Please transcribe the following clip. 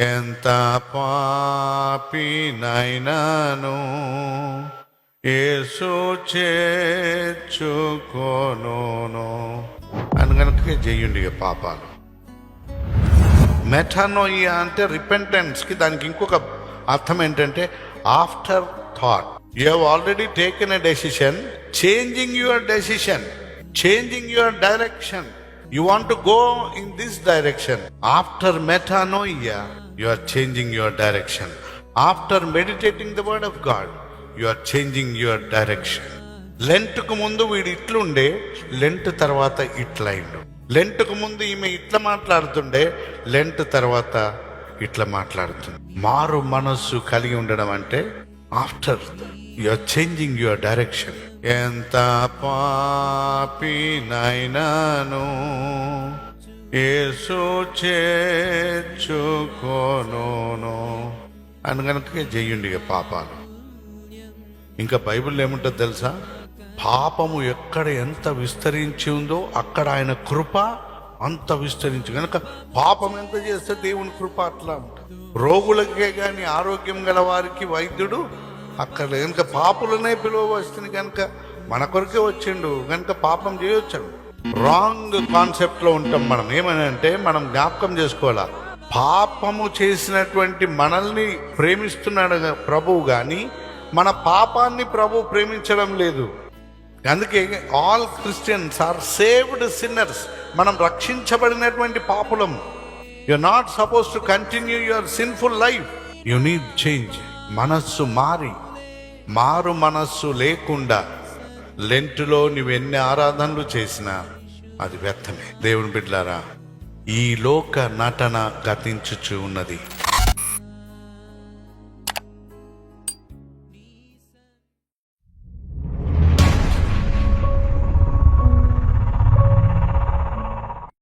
ఎంత పాపినైనాను యేసు చేర్చుకొనును అని కనుక చేయండి ఇక పాపాలు. మెటానోయియా అంటే రిపెంటెన్స్కి దానికి ఇంకొక అర్థం ఏంటంటే after thought. You have already taken a decision, changing your decision, changing your direction. You want to go in this direction. After metanoia, you are changing your direction. After meditating the word of God, you are changing your direction. లెంట్కు ముందు వీడు ఇట్లుండే, Lent తర్వాత ఇట్లయిండు. లెంట్కు ముందు ఈమె ఇట్లా మాట్లాడుతుండే, Lent తర్వాత ఇట్లా మాట్లాడుతుంది. మారు మనస్సు కలిగి ఉండడం అంటే after you are changing your direction. ఎంత పాపినైనాను యేసు చేర్చుకొనును అని కనుక చేయండి ఇక పాపాలు. ఇంకా బైబిల్లో ఏముంటుందో తెలుసా? పాపము ఎక్కడ ఎంత విస్తరించి ఉందో అక్కడ ఆయన కృప అంత విస్తరించి. కనుక పాపం ఎంత చేస్తే దేవుని కృప అట్లా ఉంటుంది. రోగులకే కానీ ఆరోగ్యం గల వారికి వైద్యుడు అక్కడ కనుక పాపులనే పిలువవస్తుంది. కనుక మన కొరకే వచ్చిండు కనుక పాపం చేయొచ్చాడు. రాంగ్ కాన్సెప్ట్ లో ఉంటాం మనం. ఏమని అంటే మనం జ్ఞాపకం చేసుకోవాలా, పాపము చేసినటువంటి మనల్ని ప్రేమిస్తున్నాడు ప్రభువు, కానీ మన పాపాన్ని ప్రభు ప్రేమించడం లేదు. అందుకే all Christians are saved sinners. మనం రక్షించబడినటువంటి పాపులం. You are not suppose to continue your sinful life. You need change. మనస్సు మారు మనస్సు లేకుండా లెంటులో నువ్వెన్ని ఆరాధనలు చేసినా అది వ్యర్థమే. దేవుని బిడ్డలారా, ఈ లోక నటన గతించుచు ఉన్నది.